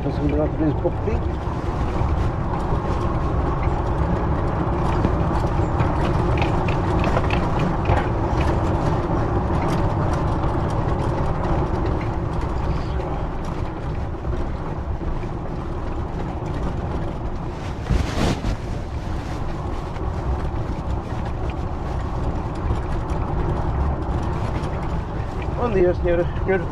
Vamos combinar por isso um pouquinho. Bom dia, senhoras e senhores.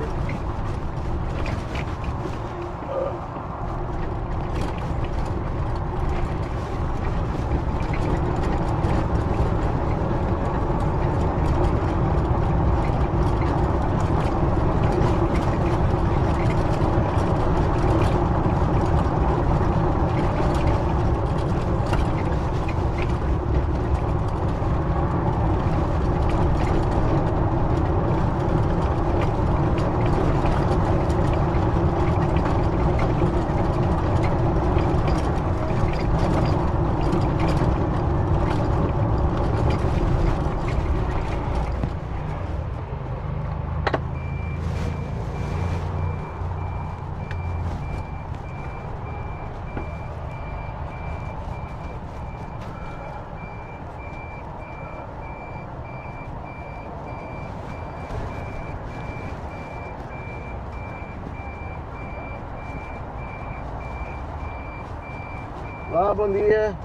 Olá, bom dia.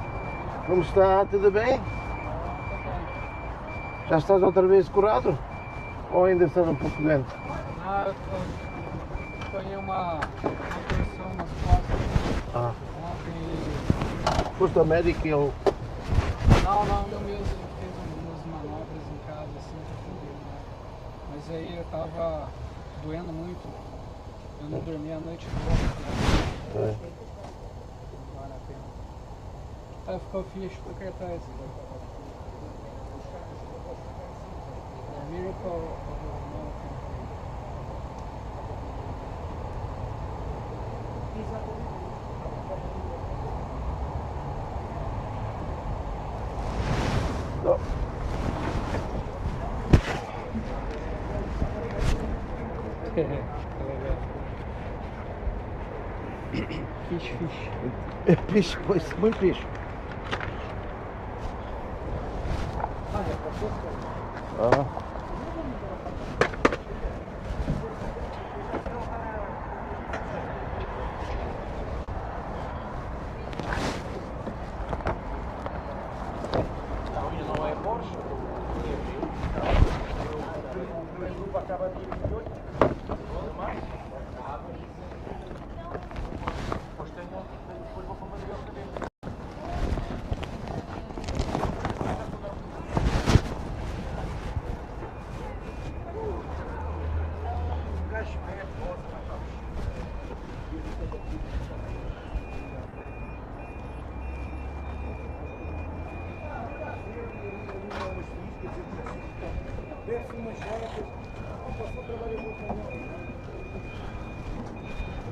Como está? Tudo bem? Já estás outra vez curado? Ou ainda estás um pouco doente? Ah, eu tô em uma pressão nas costas. Ah. Ontem... Foste ao médico e ele... Não, eu mesmo fiz algumas manobras em casa, assim, pra atender, né? Mas aí eu tava doendo muito. Eu não dormi a noite toda. É. Vale a pena. Aí ficou fixe pro cartaz. Miracle of the American. Não. Fixe. É fixe, pois, muito fixe. Ah. Não é Porsche, o grupo acaba de 28, mais. Depois vou para Madrid outra vez.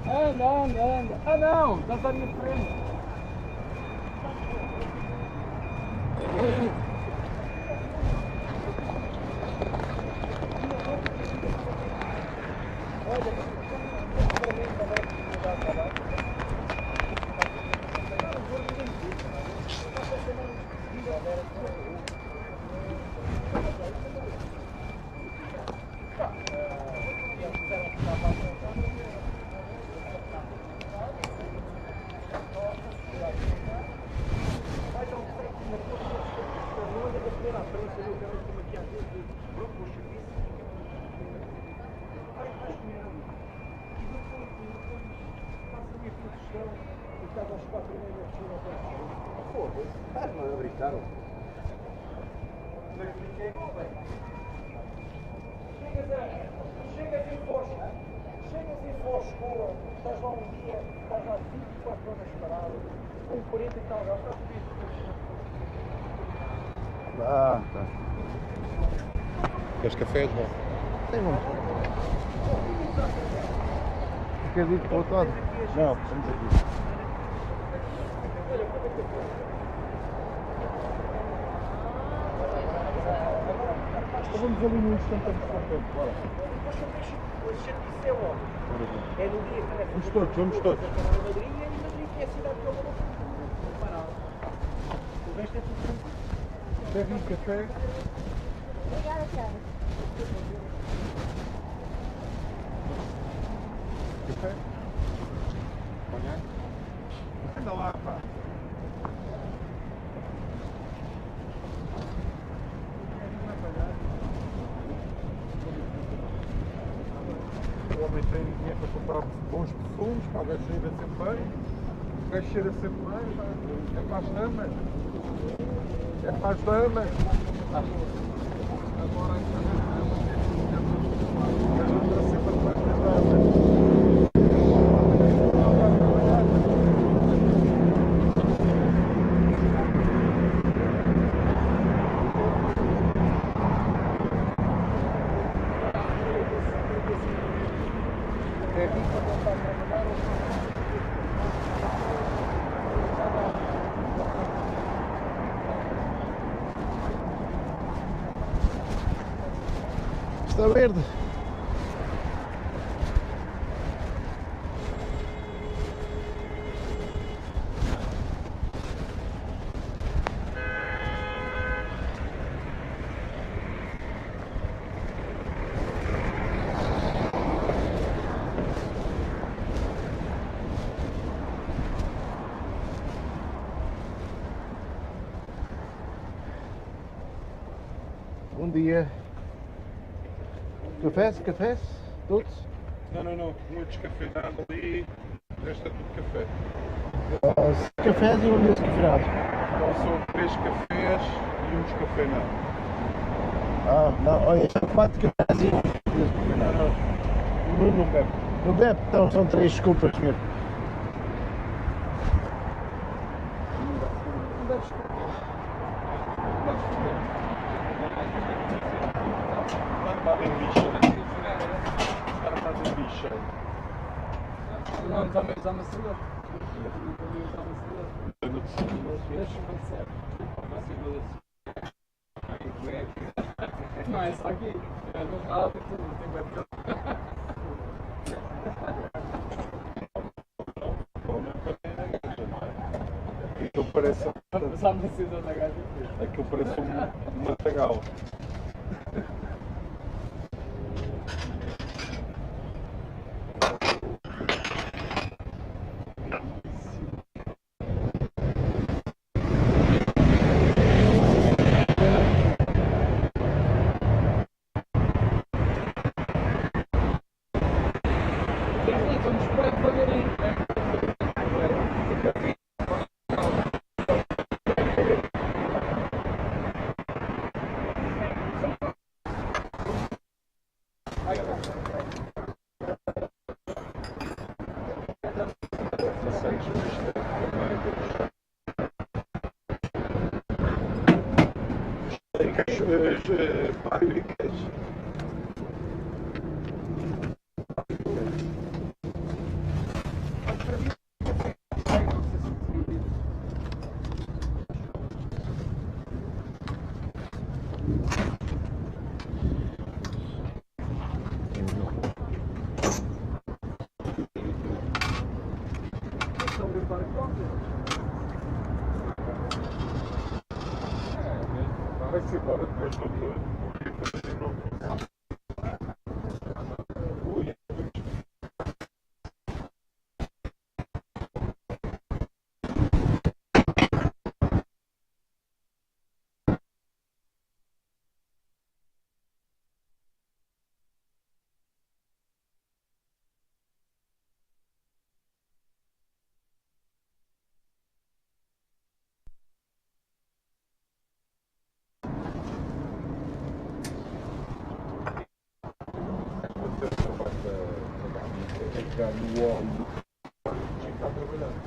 Anda. Ah não, estás à minha frente. Estás-me a brincar? Chegas em Foscoa, estás lá um dia, estás lá 24 horas parado, com 40 e tal graus, está tudo isso. Tá. Queres café, João? Tem um. Queres ir para o outro lado? Não, estamos aqui. Vamos ali no instante antes do tempo, bora. Depois são as chatices é logo. É no dia que Vamos todos, vamos todos. Madrid e Madrid que é a cidade que eu vou parar. O resto é tudo tranquilo. Serve um café. Obrigada, Tiago. Café? Amanhã? Anda lá, pá. O homem tem dinheiro para comprar bons perfumes, para o gajo cheira sempre bem. O gajo cheira sempre bem, pá. É para as damas. É para as damas. Agora anda sempre para as damas. É aqui quando ele está a trabalhar. Está verde. Bom dia. Cafés? Cafés? Todos? Não, um descafeinado ali, resta tudo café. Cafés e um descafeinado. Então são 3 cafés e um descafeinado. Ah, não, olha, são 4 cafés e um descafeinado. Não bebe. Não bebe? Então são 3, desculpa, senhor. Não deve escutar. Fazem bicha. Os caras fazem bicha. Não, também usar maçã. Também usar maçã. Deixa-me ser. Não é só aqui. É no carro e tudo. Não tem webcam. Aquilo parece. Só precisa da gaja. Aquilo parece um matagal. Vamos por aí devagarinho. Fábricas. Vai-se embora depois do todo. Pegar no óleo. Está trabalhando.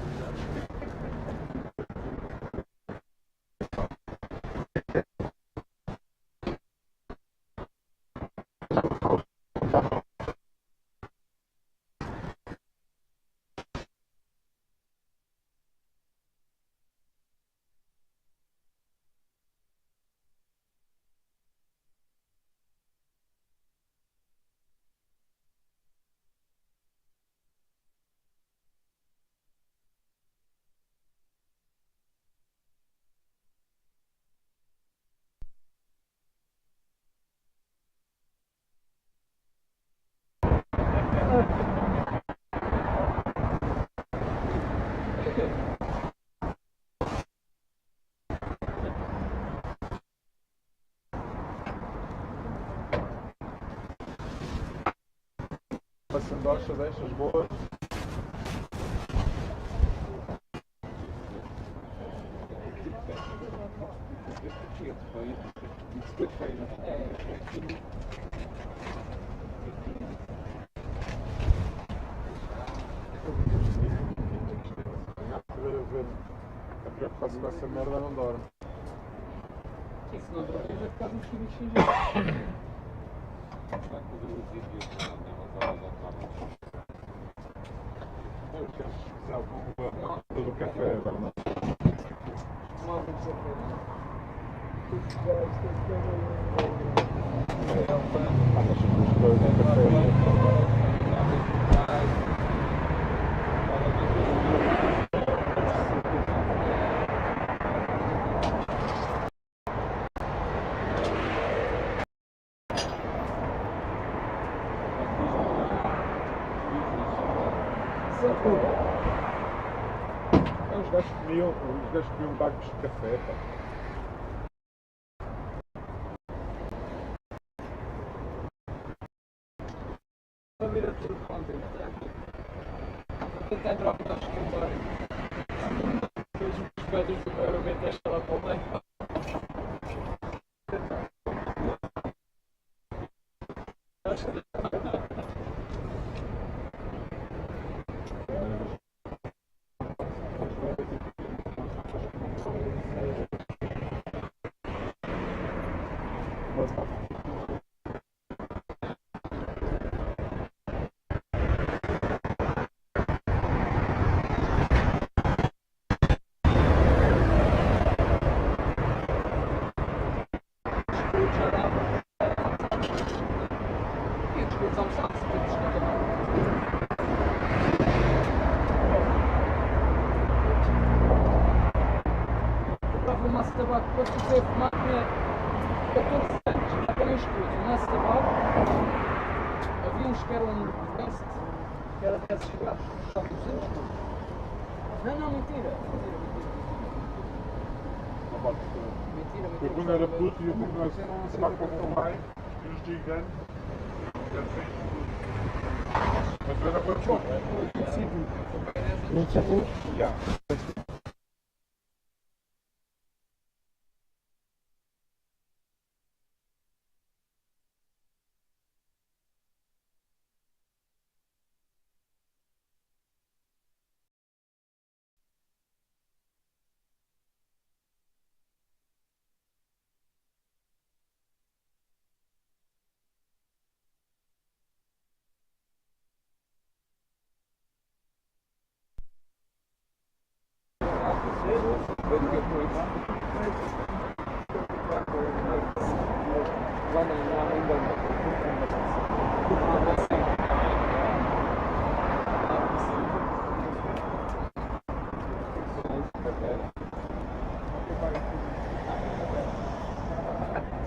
Uma sandocha destas boas. A preocupação com essa merda não dorme. E se não dormir, vai ficar um bocadinho xingado. Eu quero pesquisar do café. Os gajos comiam bagos de café, pá. Vou virar tudo para ontem. Vou tentar entrar para o escritório. Depois os coelhos do pagamento deixam lá para o meio. Comprava um maço de tabaco para fazer fumar tinha 14 anos, já para nem escudo, um maço de tabaco, havia uns que eram best, que era 10 graus, só 200. Não, mentira. Eu quando era puto ia ter que tabaco para fumar e os gigantes. Mas era para choque.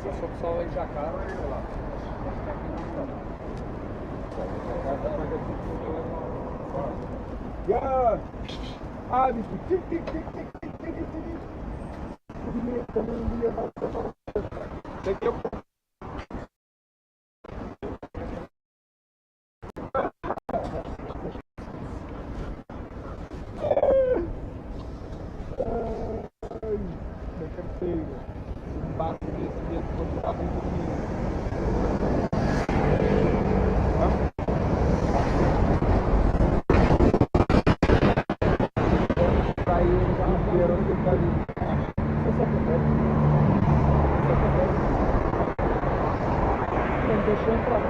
Se for só em Jacaré, olha lá. Yeah! Ah, daqui a pouco. Da carteira. Um bate desse dentro quando estava em dormir. Deixou entrar.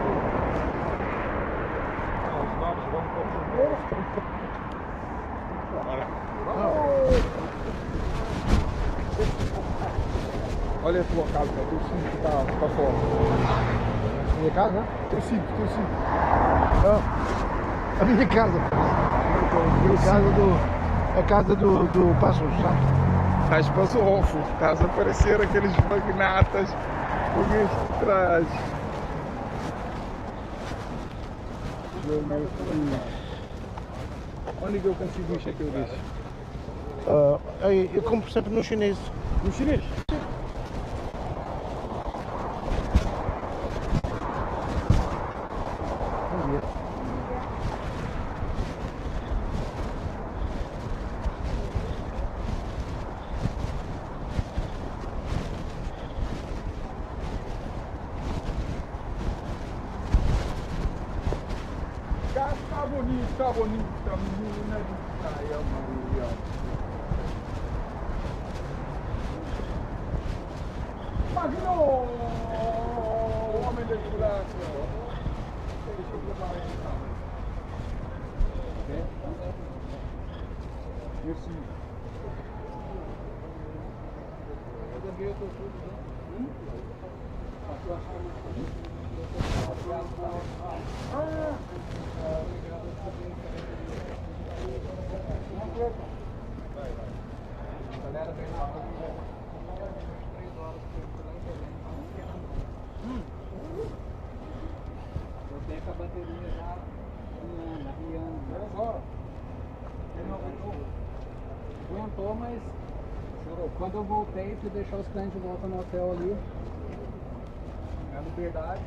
Os novos vão para olha a tua casa, teu cinto que está fora. Minha casa? Teu cinto. Não. A minha casa. A casa do Passos, sabe? Estás pasofo, estás a aparecer aqueles magnatas com este traje. Meu Deus. Onde é que eu consigo isto aqui, eu disse? Eu compro sempre no chinês. No chinês? Bom dia. Tá bonita, menina de saia Maria. Imagina o homem de buraco. Deixa eu preparar ele, tá? Esse. Galera vem lá, 3 horas eu tenho com a bateria já riando. Ele não aguentou? Aguentou, mas quando eu voltei, fui deixar os clientes de volta no hotel ali. É a liberdade.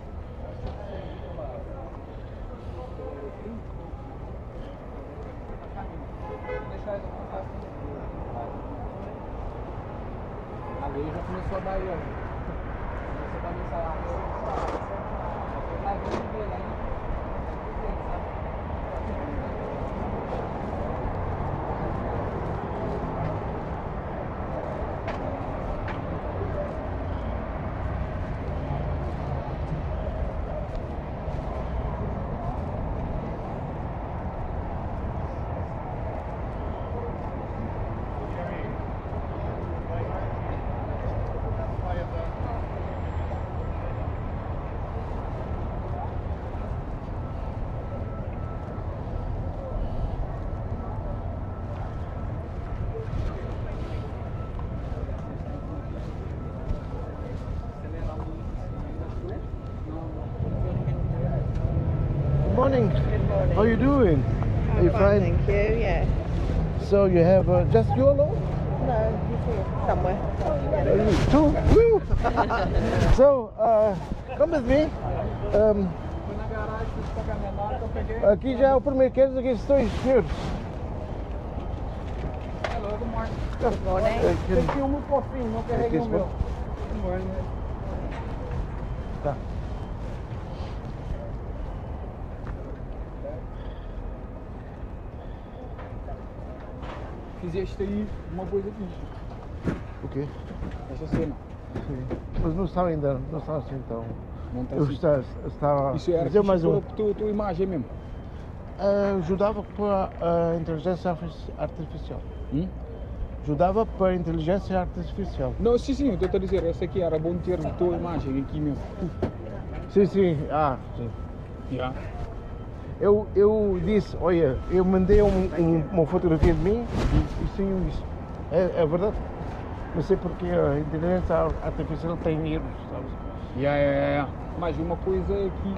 Vou deixar eles avançar assim. A lei já começou a dar aí, ó. Começou a dar meu salário. Você vai ver o dele aí. Morning. Good morning. How you doing? I'm You fine, thank you, yeah. So you have just you alone? No, he's here somewhere. Two? Woo! So, come with me. Fui na garagem, fiz o pagamento, na hora que eu peguei. Aqui já é o primeiro caso aqui estou senhores. Hello, good morning. Good morning. Tem que ir um muito fofinho, não carreguei o meu. Good morning. Tá. Fizeste aí uma coisa fixe. O quê? Essa cena. Sim. Mas não estava ainda, não estava assim então. Não tá Eu assim. estava Isso era fazer mais um. tua imagem mesmo. Ajudava para a inteligência artificial. Ajudava para a inteligência artificial. Não, sim, eu estou a dizer, essa aqui era bom ter a tua imagem aqui mesmo. Sim, sim. Sim. Já. Eu disse, olha, eu mandei uma fotografia de mim e sim isso. É verdade. Não sei porque a inteligência artificial tem erros, sabes? Mas uma coisa é que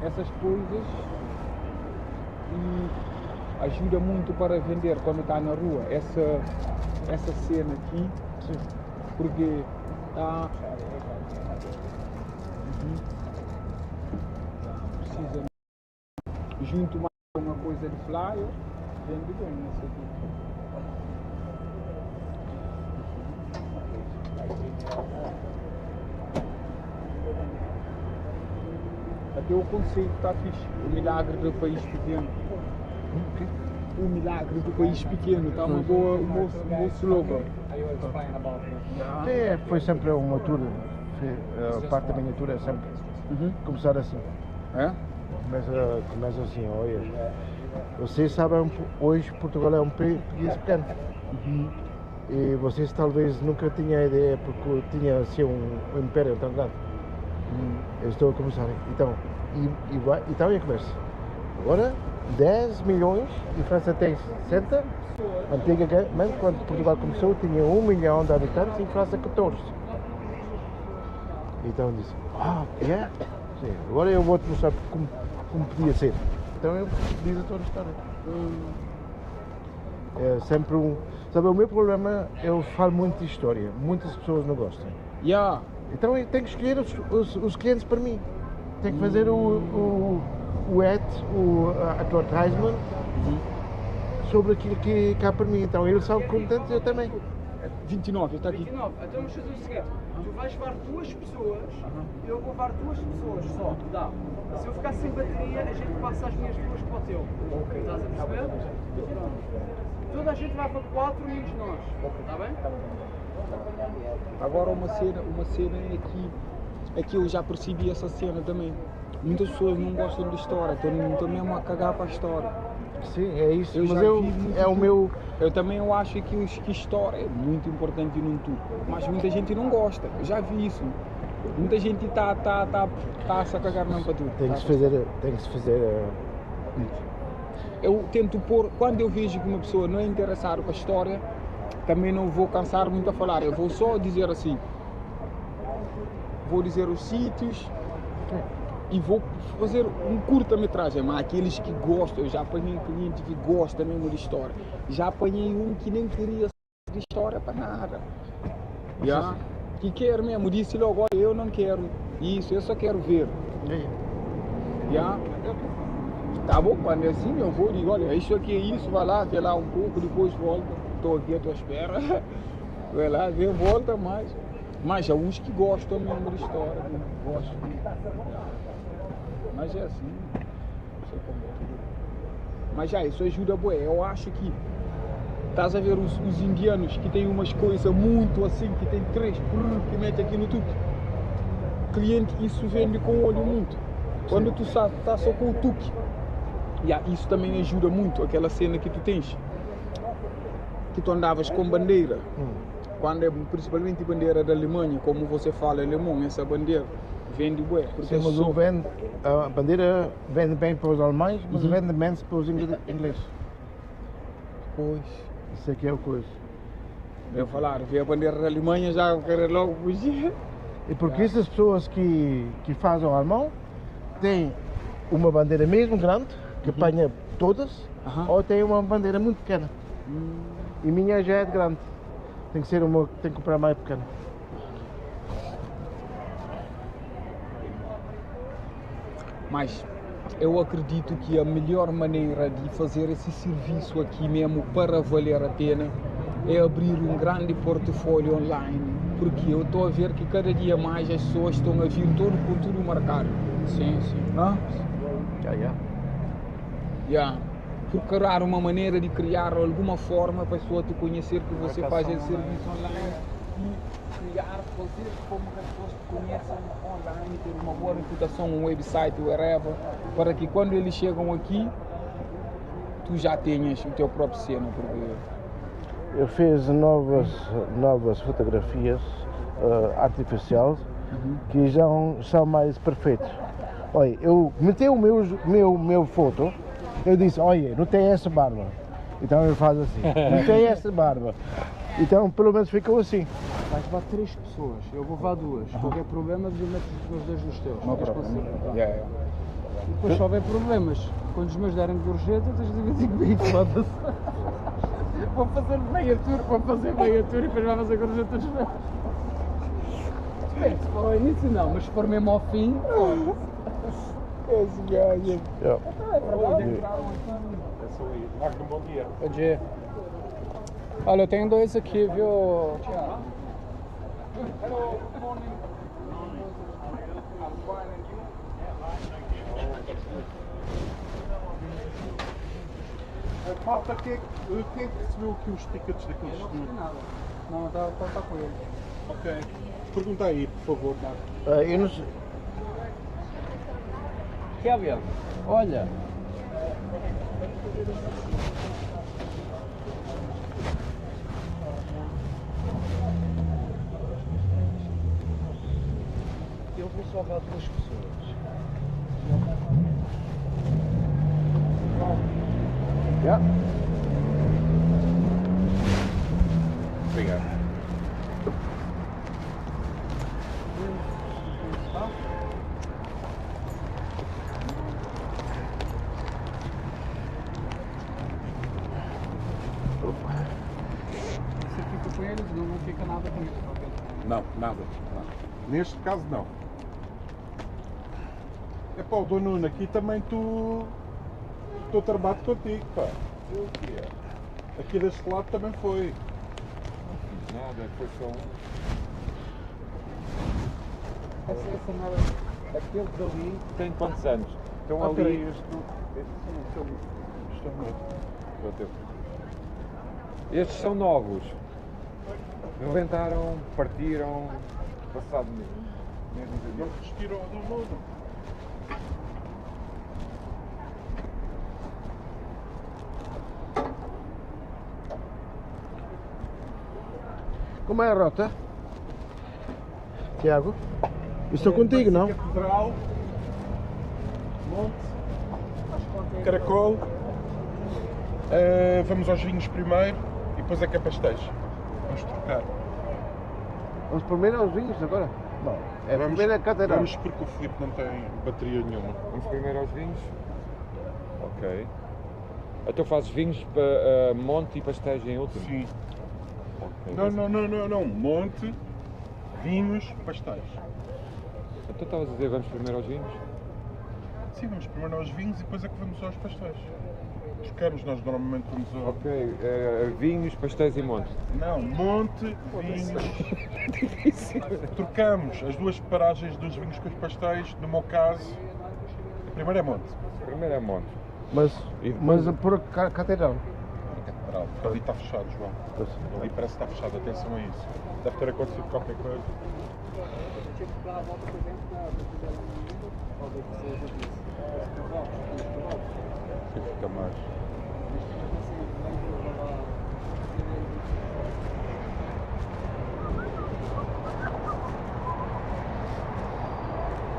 essas coisas ajuda muito para vender quando está na rua. Essa cena aqui, Sim. porque está... Precisa junto mais uma coisa de flyer, vende bem essa aqui. Até o conceito está fixe. O milagre do país pequeno. O milagre do país pequeno. Está uma boa, um bom slogan. Foi sempre uma tour. A parte da minha tour é sempre começar assim. É? Começa assim, olha. Vocês sabem, hoje Portugal é um país pequeno. E vocês talvez nunca tinham ideia porque tinha assim um império tão grande. Eu estou a começar. Então, então a conversa. Agora 10 milhões e França tem 60. Antigamente, quando Portugal começou, tinha 1 milhão de habitantes e França 14. Então eu disse, sim, agora eu vou-te mostrar como podia ser. Então eu diz a toda a história. É sempre um... Sabe, o meu problema, eu falo muito de história. Muitas pessoas não gostam. Yeah. Então eu tenho que escolher os clientes para mim. Tenho que fazer o ad, o advertisement sobre aquilo que cá para mim. Então eles são contentes, eu também. 29, está aqui. 29. Então vamos fazer o seguinte: tu vais levar 2 pessoas, eu vou levar 2 pessoas só. Dá. Se eu ficar sem bateria, a gente passa as minhas 2 para o teu. Estás a perceber? Toda a gente vai para 4 menos nós. Está bem? Agora uma cena é que eu já percebi essa cena também. Muitas pessoas não gostam de história, estão mesmo a cagar para a história. Sim, é isso. Eu Mas já vi muito é o meu... Eu também acho que história é muito importante num tudo, mas muita gente não gosta. Eu já vi isso. Muita gente está a se cagar mesmo para tudo. Tem que se fazer... Eu tento pôr, quando eu vejo que uma pessoa não é interessada com a história, também não vou cansar muito a falar. Eu vou só dizer assim, vou dizer os sítios e vou fazer um curta-metragem, mas aqueles que gostam, eu já apanhei um cliente que gosta mesmo de história. Já apanhei um que nem queria de história para nada. Yeah. Que quer mesmo, disse logo, olha, eu não quero isso, eu só quero ver. Yeah. Tá bom, quando é assim, eu vou e digo, olha, isso aqui é isso, vai lá, vê lá um pouco, depois volta. Estou aqui à tua espera. Vai lá, vê, volta mais. Mas há uns que gostam mesmo de história, gostam. Mas é assim. Mas já, isso ajuda, boé. Eu acho que estás a ver os indianos que têm umas coisas muito assim, que tem 3 que mete aqui no tubo. Cliente, isso vende com o olho muito. Quando tu está só com o tuque. Isso também ajuda muito, aquela cena que tu tens. Que tu andavas com bandeira. Quando é principalmente bandeira da Alemanha, como você fala alemão, essa bandeira vende bué. Sim, mas a bandeira vende bem para os alemães, mas vende menos para os ingleses. Pois. Isso aqui é o coisa. Eu falar, vê a bandeira da Alemanha, já quero logo fugir. E porque essas pessoas que fazem o alemão têm uma bandeira mesmo grande, que apanha todas, ou têm uma bandeira muito pequena. E minha já é grande. Tem que comprar mais pequena. Mas eu acredito que a melhor maneira de fazer esse serviço aqui mesmo para valer a pena é abrir um grande portfólio online, porque eu estou a ver que cada dia mais as pessoas estão a vir todo com tudo marcado. Sim. Já. Procurar uma maneira de criar alguma forma para a pessoa te conhecer que você faz esse serviço online e criar, fazer como que as pessoas te conheçam online, ter uma boa reputação, um website, wherever, para que quando eles chegam aqui, tu já tenhas o teu próprio cena, porque... Eu fiz novas fotografias artificiais que já são mais perfeitas. Olha, eu meti o meu foto. Eu disse, olha, não tem essa barba. Então ele faz assim, não tem essa barba. Então pelo menos ficou assim. Vais levar 3 pessoas, eu vou levar 2. Qualquer problema, metes os meus 2 nos teus. Não problema. E depois se houver problemas, quando os meus derem de gorjeta, tens de dividir comigo, foda-se. Vou fazer meia tour e depois vai fazer gorjeta dos meus. Depende, se for ao início não, mas se for mesmo ao fim, esse gajo. Magno, bom dia. Bom dia. Olha, eu tenho 2 aqui, viu, Tiago? Hello, good morning. I'm fine, and you? Malta, quem recebeu aqui os tickets daqueles Não senhores? recebi nada. Não, tá com ele. Ok. Pergunta aí, por favor. Eu não sei. Kevin, olha. Eu vou só levar 2 pessoas. Obrigado. Você fica com eles, não fica nada com isso, tá vendo? Não, nada. Neste caso, não. É pá, o Dom Nuno, aqui também estou tramado contigo, pá. Eu o quê? Aqui deste lado também foi. Não fiz nada, foi só um. Essa merda, aquele dali tem quantos anos? Então Ok. ali estes são novos. Rebentaram, partiram, passado menos de Não resistiram ao Dom Nuno. Como é a rota? Tiago? Estou contigo, não? Catedral, Monte, Caracol. Vamos aos vinhos primeiro e depois é que é pastéis. Vamos trocar. Vamos primeiro aos vinhos agora? Não. É Vamos- primeiro a catedral. Vamos porque o Filipe não tem bateria nenhuma. Vamos primeiro aos vinhos? Ok. Então fazes vinhos para monte e pastéis em último? Sim. Ok. Não. Monte, vinhos, pastéis. Então estavas a dizer vamos primeiro aos vinhos? Sim, vamos primeiro aos vinhos e depois é que vamos aos pastéis. Trocamos, nós normalmente vamos ao... Ok, vinhos, pastéis e monte. Não, monte, vinhos. Trocamos as duas paragens dos vinhos com os pastéis. No meu caso, a primeira é monte. Primeiro é monte. Mas, E depois- mas por catedral. A catedral, porque ali está fechado, João. Ali parece que está fechado, atenção a isso. Deve ter acontecido qualquer coisa. Tinha que dar a volta por dentro da catedral ainda, ou da que seja disso. Que fica mais.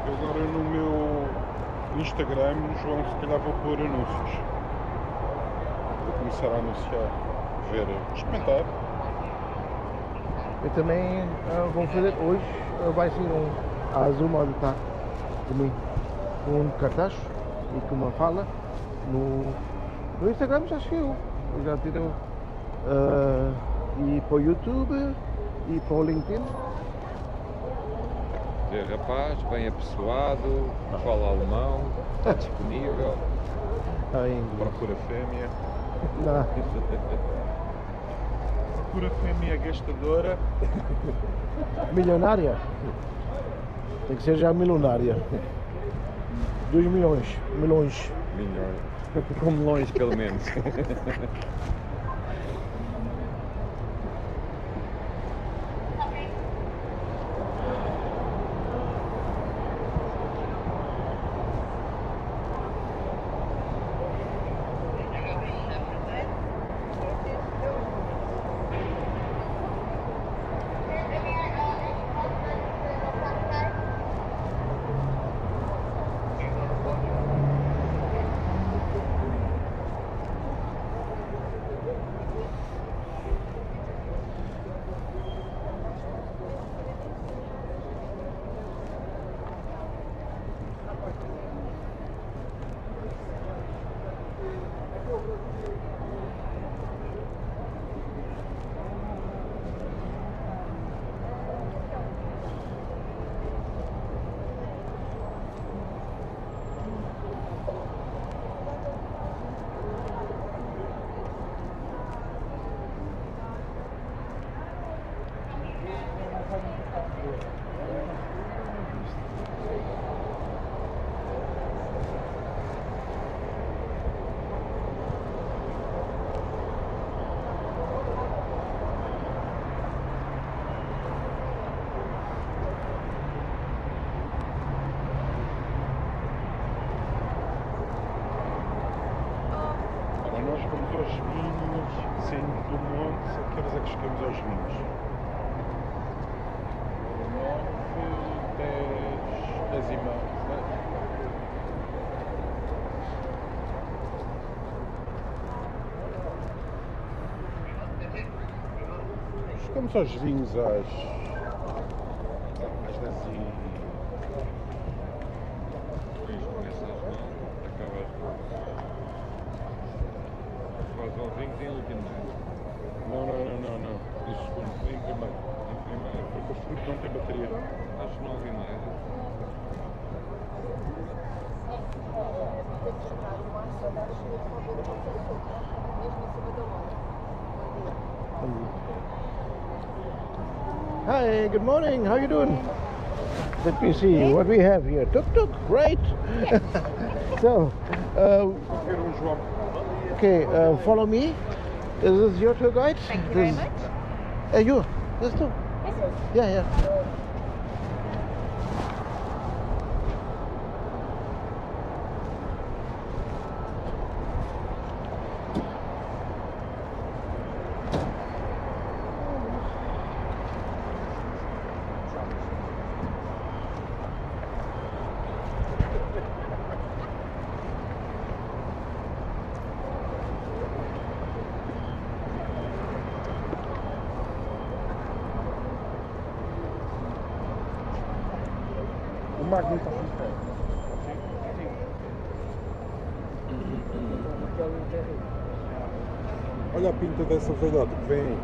Eu agora no meu Instagram, João, se calhar vou pôr anúncios. Vou começar a anunciar, ver, experimentar. Eu também vou fazer hoje, vai ser às 1h da tarde, domingo, um cartaz e com uma fala no Instagram, já chegou. Eu já tiro e para o YouTube e para o LinkedIn. Dizer, rapaz, bem apessoado, fala alemão, está disponível. Ainda. Procura fêmea. Não. Procura fêmea gastadora. Milionária? Tem que ser já milionária. 2 milhões. Milhões. Melhor. Com melões, pelo menos. Nós vamos aos vinhos, saindo do monte, a que horas é que chegamos aos vinhos? 9, 10, 10 e meia. Chegamos aos vinhos às 10 e... Acabas com os vinhos em último. Hi, good morning. How you doing? Let me see what we have here. Tuk Tuk, right? So, Quero um João. okay, follow me. This is your tour guide. Thank you very much. You, this too. Yeah, yeah. O Magno está com pé. Olha a pinta dessa velhota que vem aí.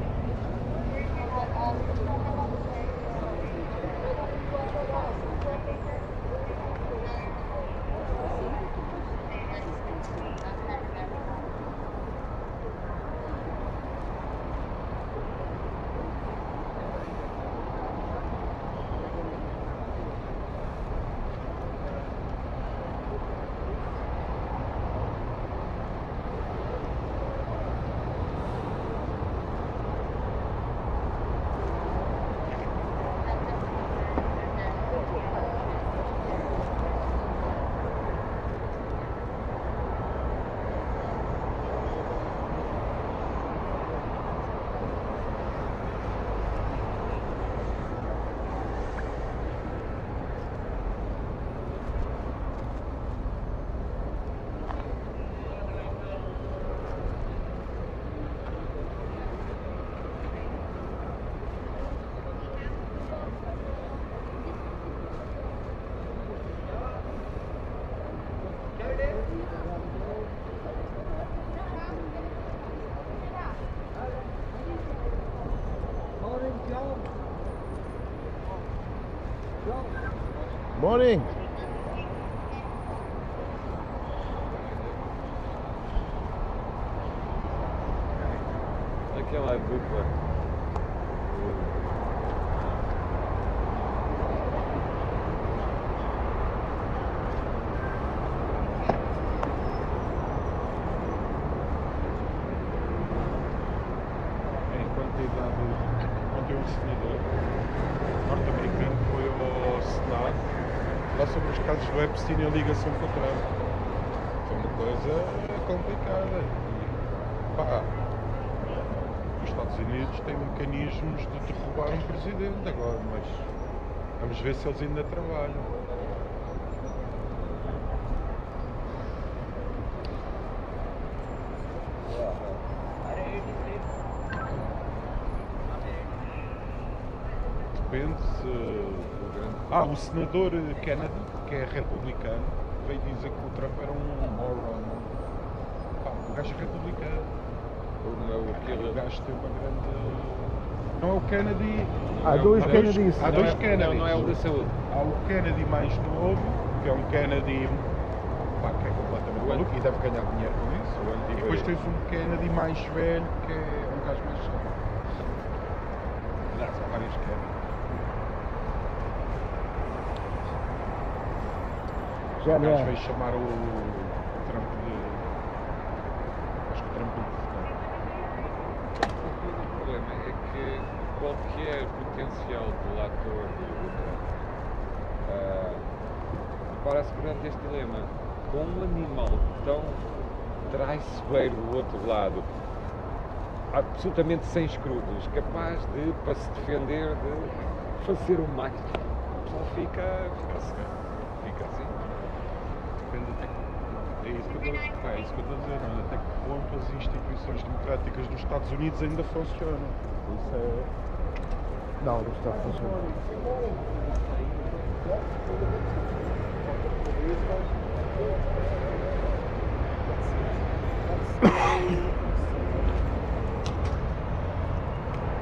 Morning. Aquela dupla. Em quantidade, ontem um senador norte-americano foi ao Senado lá sobre os casos do Epstein e a ligação com o Trump. Foi uma coisa complicada. E, pá, os Estados Unidos têm mecanismos de derrubar um presidente agora, mas vamos ver se eles ainda trabalham. Depende se o senador Kennedy, que é republicano, veio dizer que o Trump era um moron. Pá, o gajo é republicano. O gajo tem uma grande... Não é o Kennedy... Há dois Kennedys. Há dois Kennedys. Não é o da saúde. Há o Kennedy mais novo, que é um Kennedy pá, que é completamente maluco e deve ganhar dinheiro com isso. E depois tens um Kennedy mais velho, que é um gajo mais sério. Aliás, há vários Kennedy. O gajo veio chamar o Trump de... Acho que o Trump O problema é que qualquer potencial delator do Trump depara-se perante este dilema. Com um animal tão traiçoeiro do outro lado, absolutamente sem escrúpulos, capaz de, para se defender, de fazer o mais. A pessoa fica assim. depende até que... É isso que eu estou a dizer, não é? Até que ponto as instituições democráticas dos Estados Unidos ainda funcionam. Isso é... Não, não está funcionando.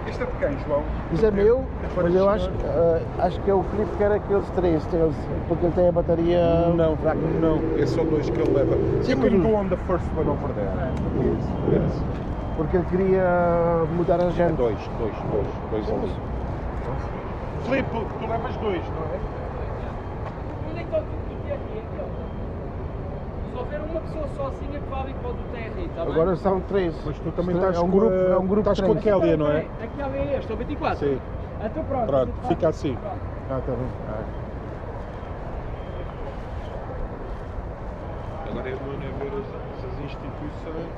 Este é de quem, João? Isso é meu, para mas eu o acho, senhor? acho que é o Filipe que era aqueles três, porque ele tem a bateria Não, fraca. não, é só dois que ele leva. Sim, You mas can o- go on the first one over there. Yes. Porque ele queria mudar a É gente. dois ali. Filipe, tu levas 2, não é? Onde é que está o tuk-tuk aqui? Se houver uma pessoa sozinha que vale para o do TRI, está bem? Agora são 3. Mas tu também É estás um grupo, é um grupo estás de com a 3. Kélia, não é? Aqui é este, o 24? Sim. Então pronto. Pronto, 24. fica assim. Pronto. Ah, tá bem. Agora é bom ver essas instituições.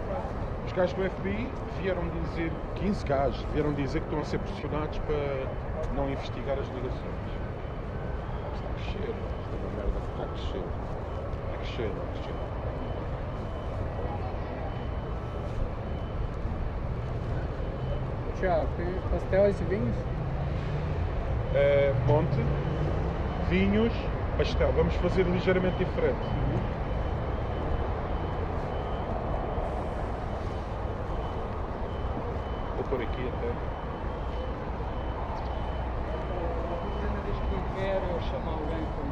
Os gajos do FBI vieram dizer, 15 gajos, vieram dizer que estão a ser pressionados para não investigar as ligações. Está a crescer, isto é uma merda que está a crescer. Está a crescer, está a crescer. Tiago, tem pastéis e vinhos? Monte, vinhos, pastel. Vamos fazer ligeiramente diferente. Vou pôr aqui até. Cada vez que eu quero, eu chamo alguém para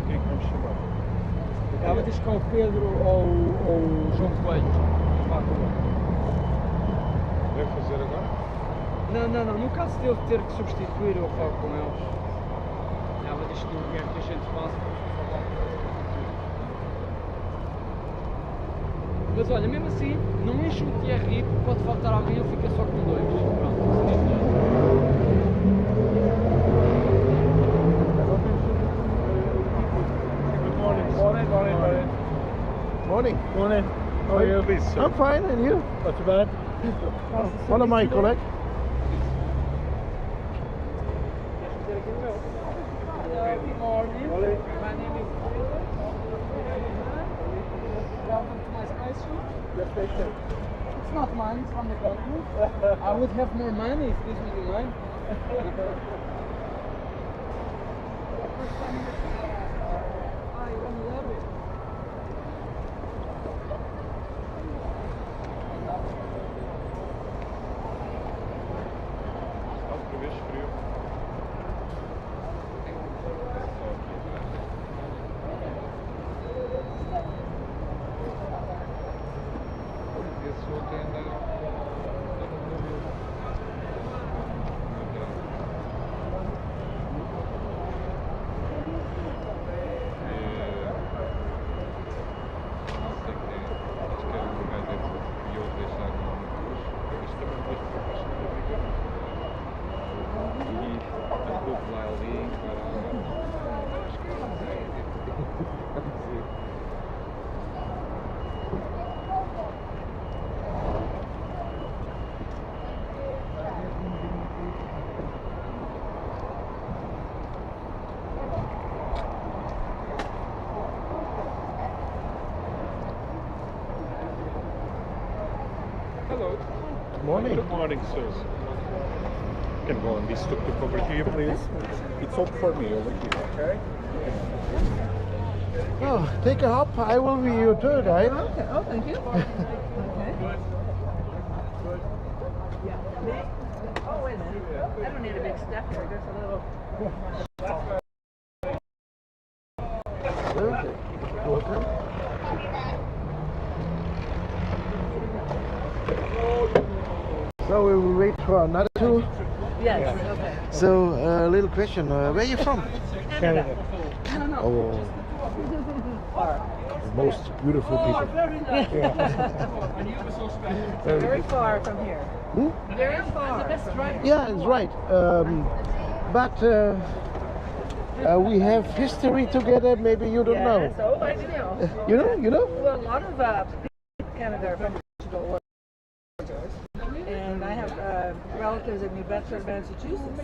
Quem é que vamos chamar? ela diz que é o Pedro ou o João Coelho. Deve fazer agora? Não, no caso de eu ter que substituir, eu falo com eles. Ela diz que não quer que a gente faça. Mas olha, mesmo assim, não enche o TRI, porque pode faltar alguém, eu fico só com 2. Pronto, Morning. Morning. How are you? Please, sir. I'm fine, and you? Not too bad. Follow my colleague. Good morning. My name is Pedro. Welcome to my station. It's not mine, it's from the government. I would have more money if this was mine. First time in the I don't love it. Está outra vez frio. Só aqui atrás. Esse ontem andaram no meu. Não sei quem, acho que era um gajo desse e eu deixar o nome depois. Isto também deixa para a caixa de fabricação. E a dupla ali, para. Acho que é não sei. Hello. Morning. Good morning, sirs. Can go on this tuk-tuk over here, please. It's all for me over here, okay? Oh, take a hop. I will be your tour guide. Okay. Oh, thank you. Okay. Oh, wait a minute. I don't need a big step here. Just a little. Okay. Welcome. So we will wait for another two. Yes. Okay. So, a little question. Where are you from? Canada. Oh, the most beautiful people. Very far from here. Hmm? Very far. Yeah, it's right. But we have history together. Maybe you don't know. So I do know. You know? You know? Well, a lot of people in Canada are from Portugal. And I have relatives in New Bedford, Massachusetts.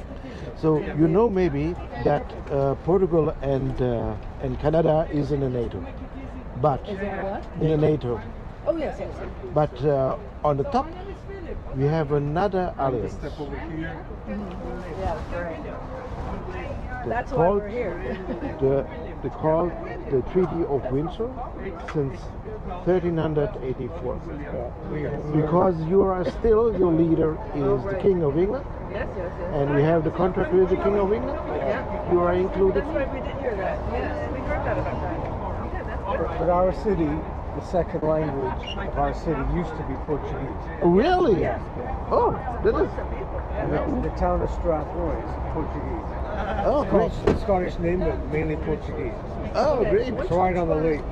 So you know maybe that Portugal and Canada is in the NATO, but Is it what? in the NATO. Oh, yes. But on the top we have another alliance. Step over here. Yeah, right. That's That's why called we're here. the they call the Treaty of Windsor since 1384. Because you are still, your leader is the King of England, Yes, yes, yes. and we have the contract with the King of England. Yeah. You are included. That's right, we did hear that. Yes, we heard that about that. Yeah, that's good. But our city, the second language of our city used to be Portuguese. Really? Yeah. Oh, that is. The town of Strathroy is Portuguese. Oh, great. It's Scottish name, but mainly Portuguese. Oh, great. It's right on the lake.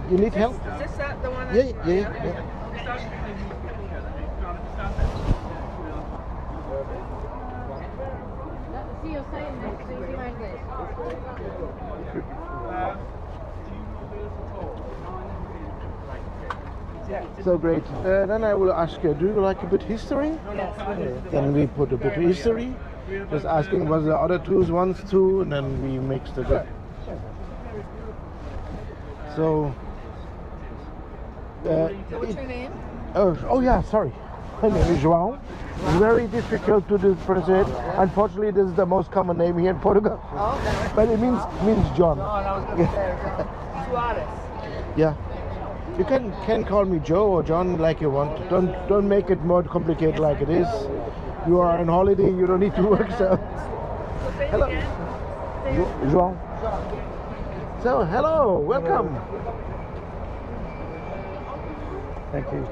You need help? Is this that the one? Yeah. See you saying next, easy English. So great. Then I will ask you, do you like a bit history? Yes, we do. Then we put a bit of history. Just asking what the other ones too, and then we mix the good. So. So what's your name? Oh yeah, sorry. My name is João. Very difficult to pronounce. Unfortunately, this is the most common name here in Portugal. Oh, okay. But it means John. Oh, and I was going to say, Suarez. Yeah. You can call me Joe or John like you want. Don't make it more complicated like it is. You are on holiday. You don't need to work. So So say it hello, again. João. So hello, welcome. Thank you.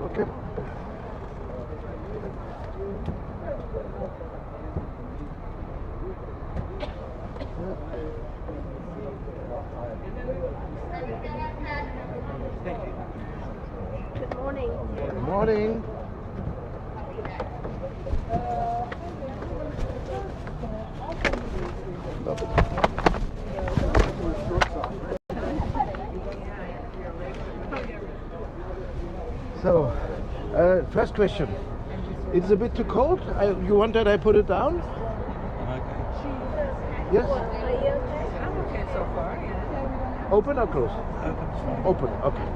Okay. Good morning. Good morning. So, first question. It's a bit too cold. You want that I put it down? Yes? I'm okay so far. Yeah. Open or close? Open, okay.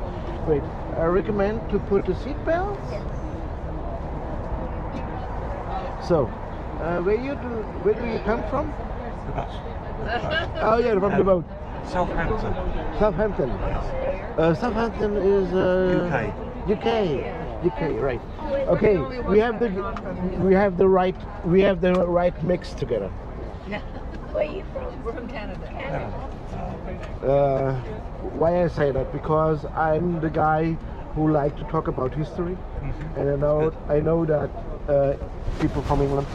Great. I recommend to put the seat belts. So, where do you come from? Oh yeah, from the boat. Southampton. Southampton. Southampton is UK, right? Okay, we have the right mix together. Yeah. Where are you from? We're from Canada. Why I say that? Because I'm the guy who like to talk about history, and I know that people from England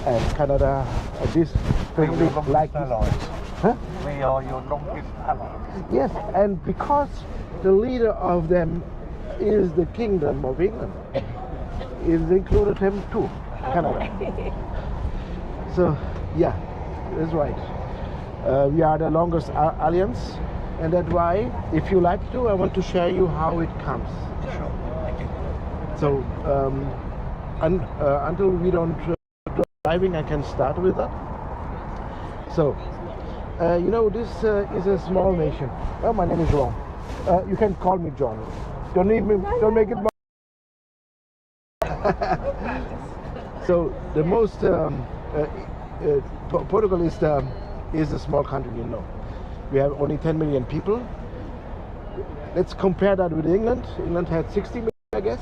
and Canada and this family like allies. Huh? We are your longest allies. Yes, and because the leader of them is the Kingdom of England, is included him too, Canada. So yeah, that's right. We are the longest alliance, and that's why, if you like to, I want to share you how it comes. Sure. Thank you. So until we don't driving, I can start with that. So this is a small nation. Oh, my name is João. You can call me John. Don't make it more. So the most Portugal is a small country, you know. We have only 10 million people. Let's compare that with England. England had 60 million, I guess.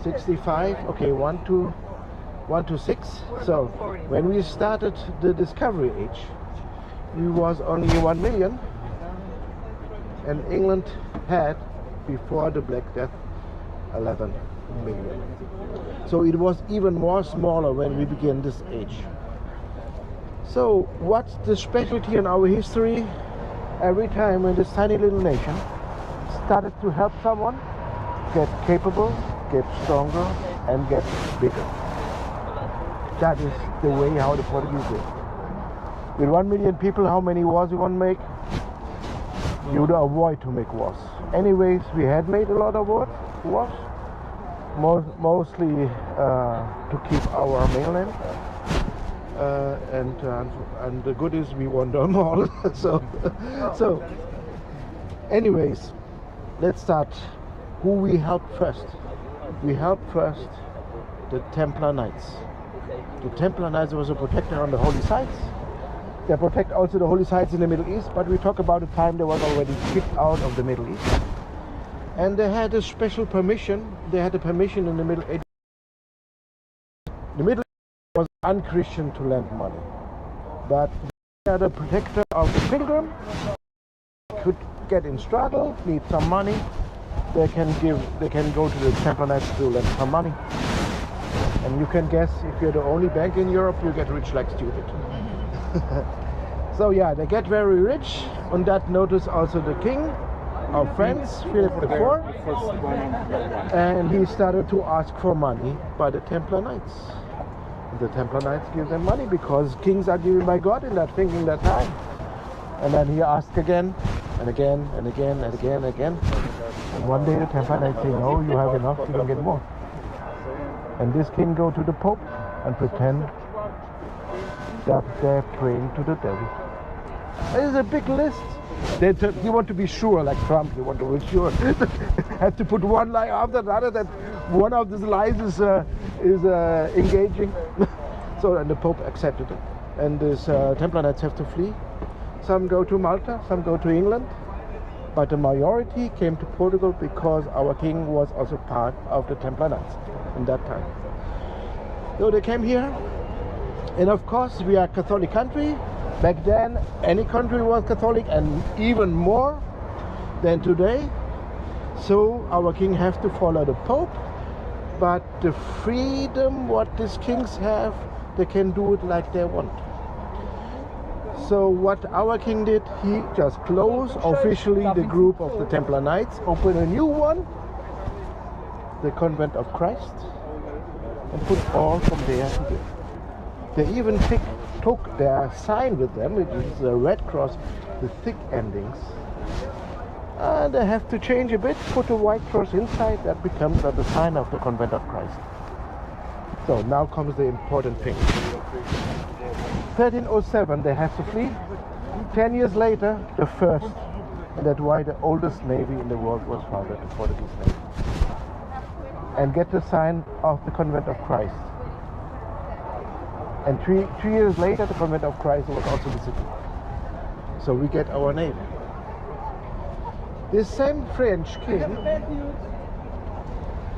65. Okay, 1 to 6. So when we started the Discovery Age, we was only 1 million, and England had, before the Black Death, 11 million. So it was even more smaller when we began this age. So what's the specialty in our history? Every time when this tiny little nation started to help someone get capable, get stronger, and get bigger. That is the way how the Portuguese did. With 1 million people, how many wars you want to make? You would avoid to make wars. Anyways, we had made a lot of wars, mostly to keep our mainland. And the good is we won them all. So anyways, let's start. who we helped first? We helped first the Templar Knights. The Templar Knights was a protector on the holy sites. They protect also the holy sites in the Middle East, but we talk about the time they were already kicked out of the Middle East. And they had a special permission. They had a permission in the Middle Ages. The Middle East was unchristian to lend money, but they are the protector of the pilgrim. Could get in struggle, need some money. They can go to the Templar Knights to lend some money. And you can guess, if you're the only bank in Europe, you get rich like stupid. So yeah, they get very rich. On that notice also the king, our friends, Philip IV, and he started to ask for money by the Templar Knights. And the Templar Knights give them money because kings are given by God in that thinking that time. And then he asked again, and again, and again, and again, and again. And one day the Templar Knights say, no, you have enough, you can get more. And this king go to the Pope and pretend that they're praying to the devil. There is a big list. You want to be sure, like Trump, you want to be sure. Have to put one lie after another that one of these lies is engaging. So, and the Pope accepted it. And these Templar Knights have to flee. Some go to Malta, some go to England. But the majority came to Portugal because our king was also part of the Templar Knights in that time. So they came here. And of course, we are a Catholic country. Back then, any country was Catholic, and even more than today. So our king has to follow the Pope. But the freedom what these kings have, they can do it like they want. So what our king did, he just closed officially the group of the Templar Knights, opened a new one, the Convent of Christ, and put all from there to there. They even took their sign with them, which is a red cross, the thick endings. And they have to change a bit, put a white cross inside, that becomes the sign of the Convent of Christ. So now comes the important thing. 1307 they have to flee. 10 years later, the first. And that's why the oldest navy in the world was founded, the Portuguese Navy. And get the sign of the Convent of Christ. And three years later, the Convent of Christ was also the city. So we get our navy. This same French king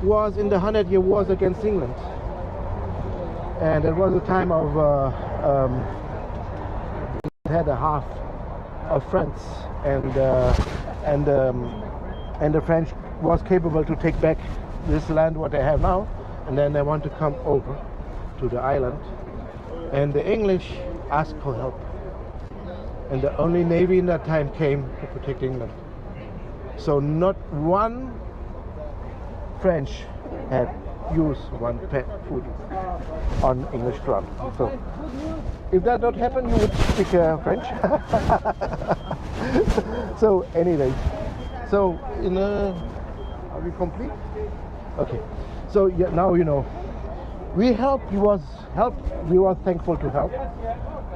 was in the 100-year wars against England. And it was a time of had a half of France, and the French was capable to take back this land what they have now, and then they want to come over to the island, and the English asked for help, and the only navy in that time came to protect England. So not one French had use one pet food on English ground. So if that not happened, you would speak French. So anyway, so are we complete? Okay. So yeah, now you know. We helped. We were thankful to help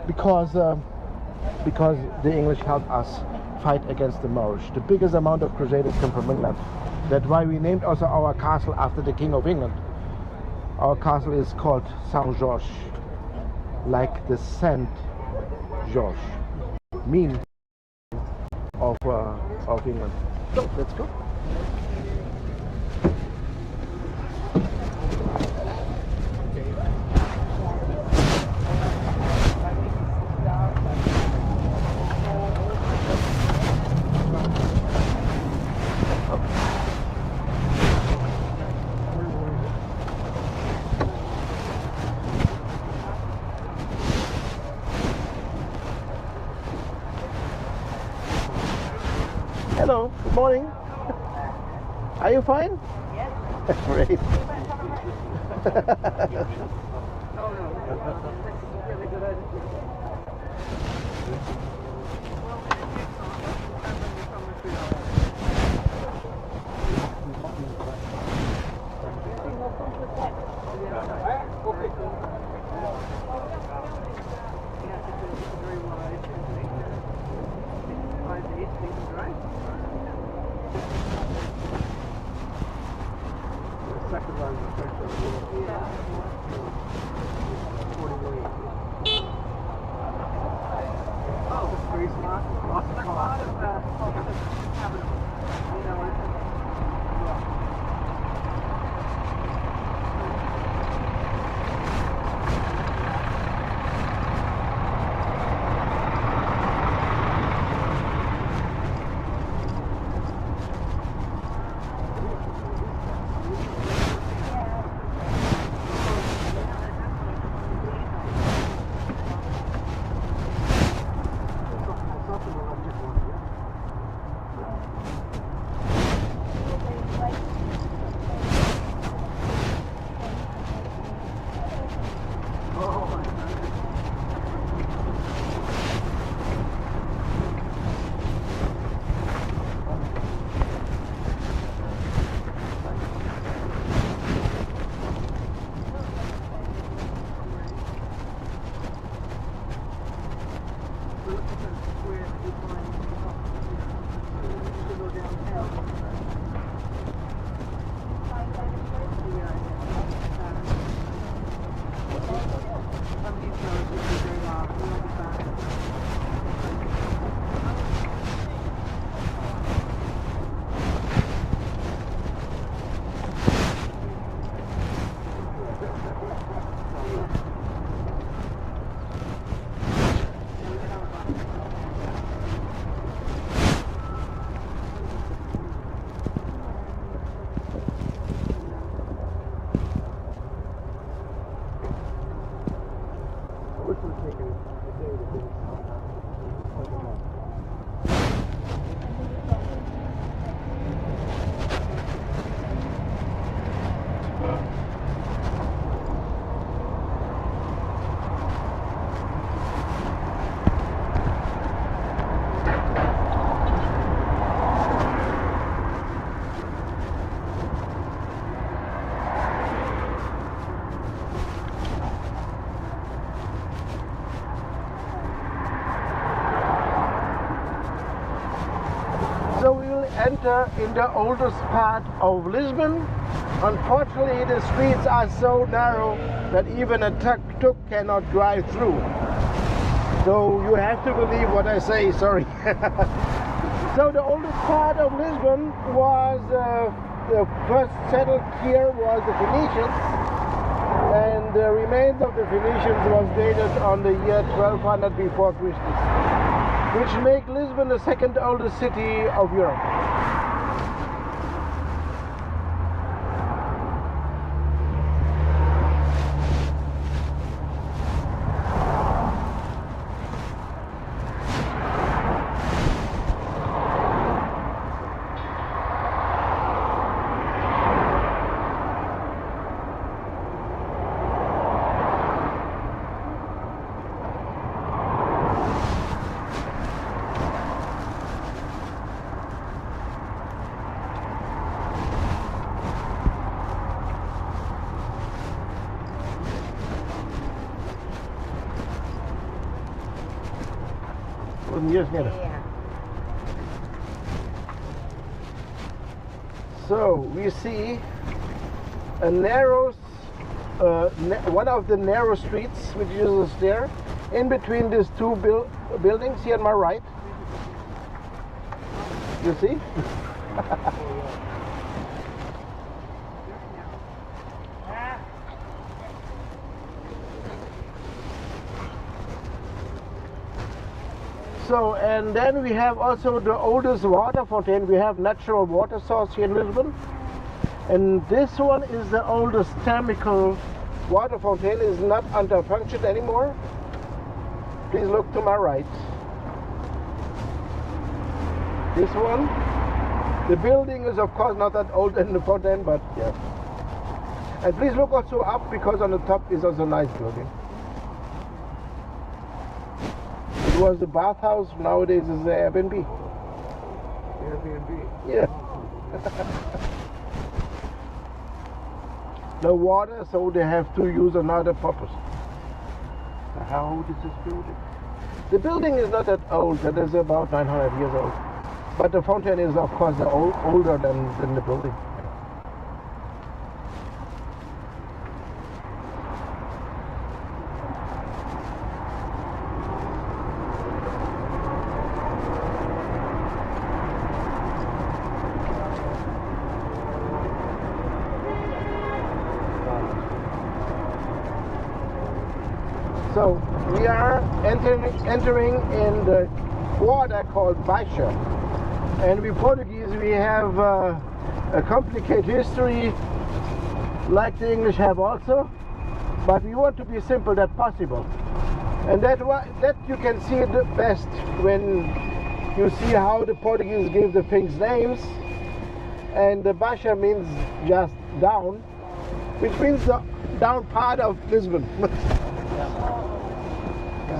because the English helped us fight against the Moorish. The biggest amount of crusaders come from England. That's why we named also our castle after the King of England. Our castle is called Saint George, like the Saint George, mean of England. So let's go. Hello, good morning. Are you fine? Yes. Great. So we will enter in the oldest part of Lisbon. Unfortunately, the streets are so narrow that even a Tuk Tuk cannot drive through. So you have to believe what I say, sorry. So the oldest part of Lisbon was, the first settled here was the Phoenicians, and the remains of the Phoenicians was dated on the year 1200 before Christus, which make Lisbon the second oldest city of Europe. So we see a narrow, one of the narrow streets which is there, in between these two buildings here on my right. You see? So, and then we have also the oldest water fountain. We have natural water source here in Lisbon. And this one is the oldest thermal water fountain. Is not under function anymore. Please look to my right. This one. The building is of course not that old in the fountain, but yeah. And please look also up, because on the top is also a nice building. It was the bathhouse, nowadays is the Airbnb. Airbnb? Yeah. No water, so they have to use another purpose. How old is this building? The building is not that old, it is about 900 years old. But the fountain is of course older than the building. So we are entering in the quarter called Baixa. And we Portuguese, we have a complicated history like the English have also, but we want to be simple as possible. And that you can see it the best when you see how the Portuguese give the things names. And the Baixa means just down, which means the down part of Lisbon.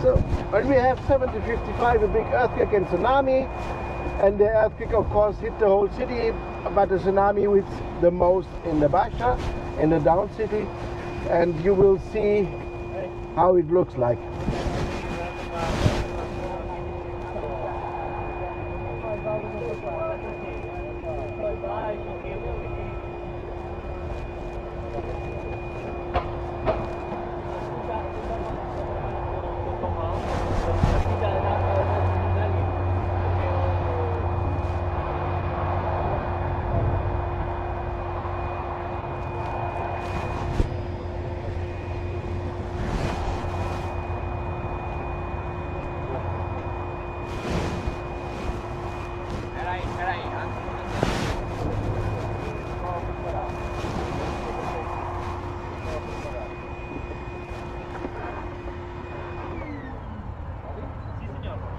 So when we have 1755, a big earthquake and tsunami, and the earthquake of course hit the whole city, but the tsunami was the most in the Baixa, in the down city, and you will see how it looks like.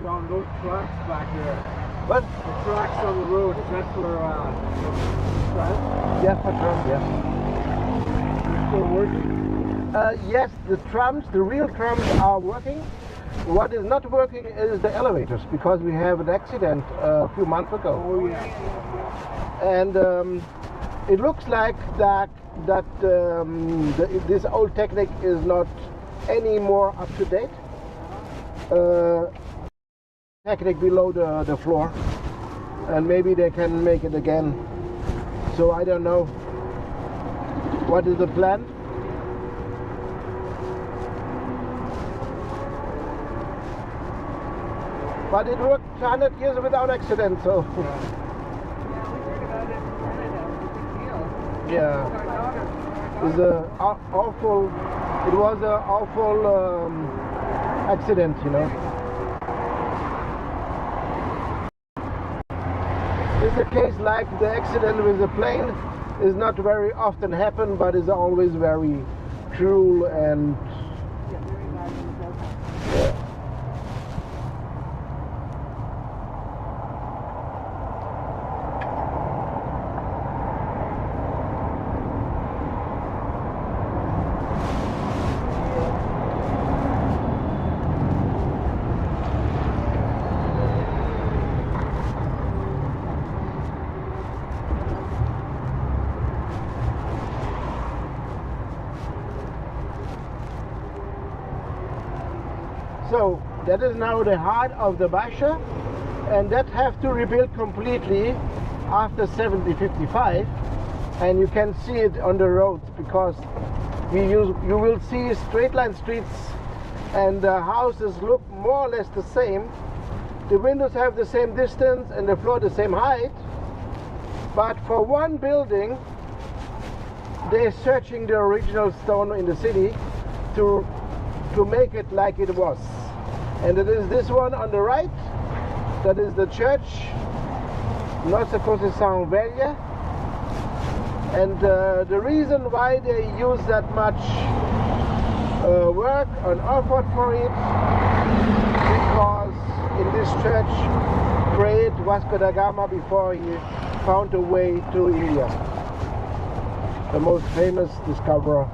John, those trucks back there. What? The trucks on the road, is that for trucks? Yes, for trams, yes. Still working? Yes, the trams, the real trams are working. What is not working is the elevators, because we have an accident a few months ago. Oh yeah. And it looks like that this old technique is not any more up to date. Technique below the floor, and maybe they can make it again. So I don't know what is the plan. But it worked 100 years without accident, so yeah. It was an awful accident, you know. It's a case like the accident with the plane is not very often happen, but is always very cruel and yeah. So that is now the heart of the Baixa, and that have to rebuild completely after 1755, and you can see it on the roads because you will see straight line streets, and the houses look more or less the same. The windows have the same distance and the floor the same height, but for one building they're searching the original stone in the city to make it like it was. And it is this one on the right, that is the church, Nossa Conceição Velha. And the reason why they use that much work and effort for it, because in this church prayed Vasco da Gama before he found a way to India, the most famous discoverer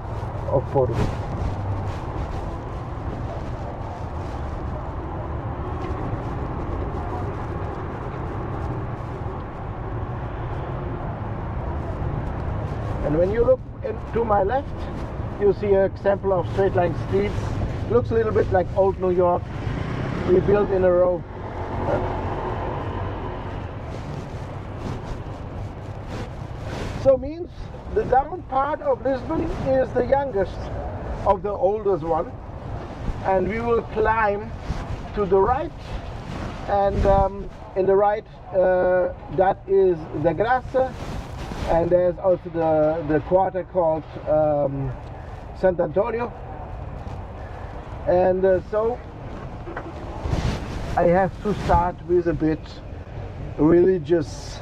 of Portugal. And when you look to my left, you see an example of straight line streets. Looks a little bit like old New York, rebuilt in a row. So means the down part of Lisbon is the youngest of the oldest one, and we will climb to the right, and in the right that is the Graça. And there's also the quarter called Sant Antonio. And so I have to start with a bit religious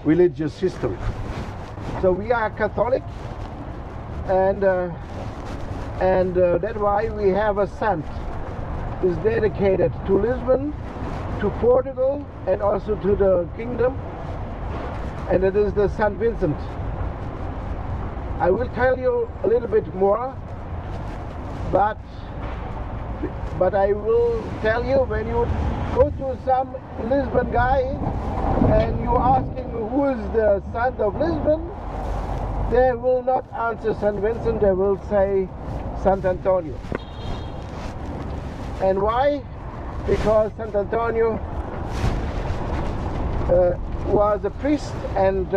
history. So we are Catholic, and that's why we have a saint is dedicated to Lisbon, to Portugal, and also to the kingdom, and it is the Saint Vincent. I will tell you a little bit more, but I will tell you, when you go to some Lisbon guy and you ask him who is the saint of Lisbon, they will not answer Saint Vincent, they will say Saint Antonio. And why? Because Saint Antonio was a priest and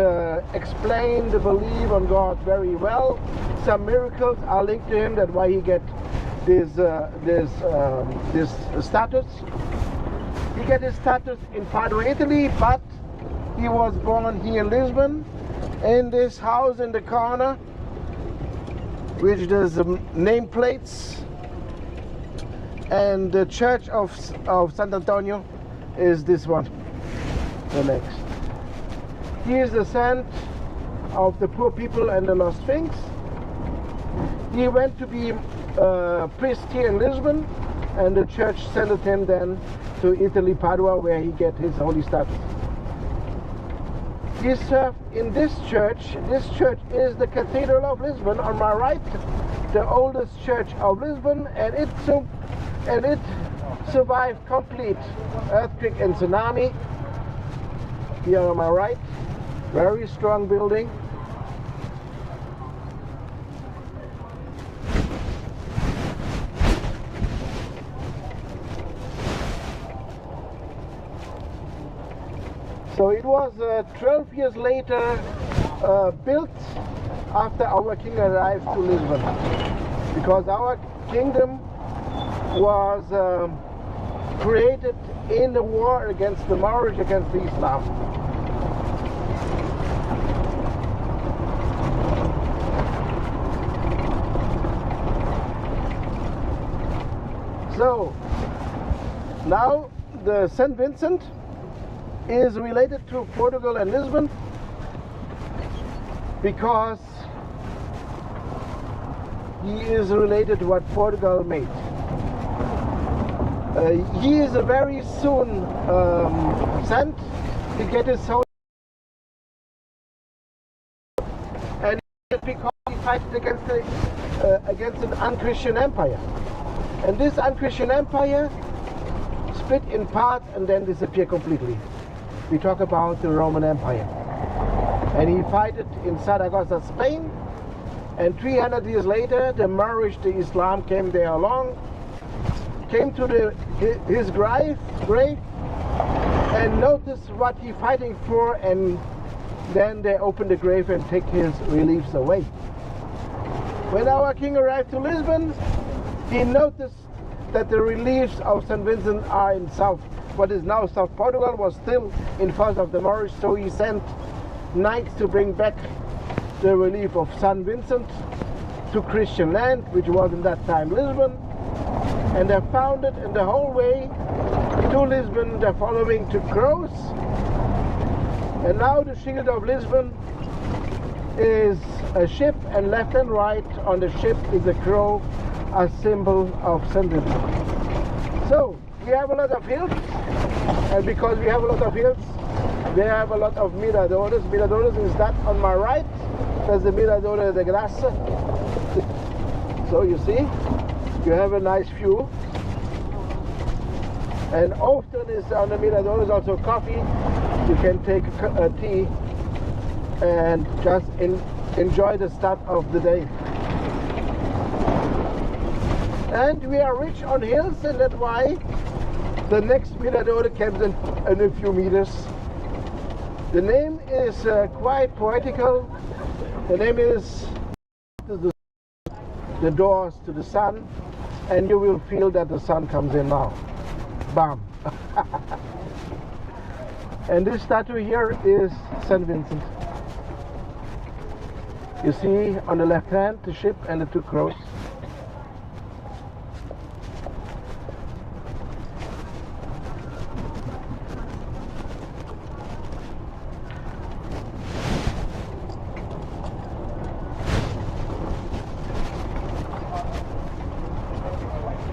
explained the belief on God very well. Some miracles are linked to him, that's why he get this status. He get his status in Padua, Italy, but he was born here in Lisbon, in this house in the corner, which there's nameplates, and the church of Saint Antonio is this one, the next. He is the saint of the poor people and the lost things. He went to be a priest here in Lisbon, and the church sent him then to Italy, Padua, where he get his holy status. He served in this church. This church is the Cathedral of Lisbon on my right, the oldest church of Lisbon, and it survived complete earthquake and tsunami. Here on my right, very strong building. So it was 12 years later built after our king arrived to Lisbon, because our kingdom was created in the war against the Moorish, against the Islam. So now the Saint Vincent is related to Portugal and Lisbon because he is related to what Portugal made. He is a very soon saint to get his soul, and because he fighted against an unchristian empire, and this unchristian empire split in parts and then disappeared completely. We talk about the Roman Empire, and he fought in Zaragoza, Spain, and 300 years later the Moorish, the Islam came there along, came to his grave and noticed what he fighting for, and then they opened the grave and take his reliefs away. When our king arrived to Lisbon, he noticed that the reliefs of St. Vincent are in what is now South Portugal, was still in front of the Moorish, so he sent knights to bring back the relief of St. Vincent to Christian land, which was in that time Lisbon, and they found it in the whole way to Lisbon, they're following to crows, and now the shield of Lisbon is a ship, and left and right on the ship is a crow, a symbol of St. Vincent. So we have a lot of hills, and because we have a lot of hills, we have a lot of miradores. Miradores is that on my right, that's the Miradore de Graça. So you see, you have a nice view, and often is on the Miradores also coffee. You can take a tea and just enjoy the start of the day. And we are rich on hills, and that's why the next Miradore comes in a few meters. The name is quite poetical. The name is the doors to the sun, and you will feel that the sun comes in now. Bam! And this statue here is St. Vincent. You see on the left hand the ship and the two crows.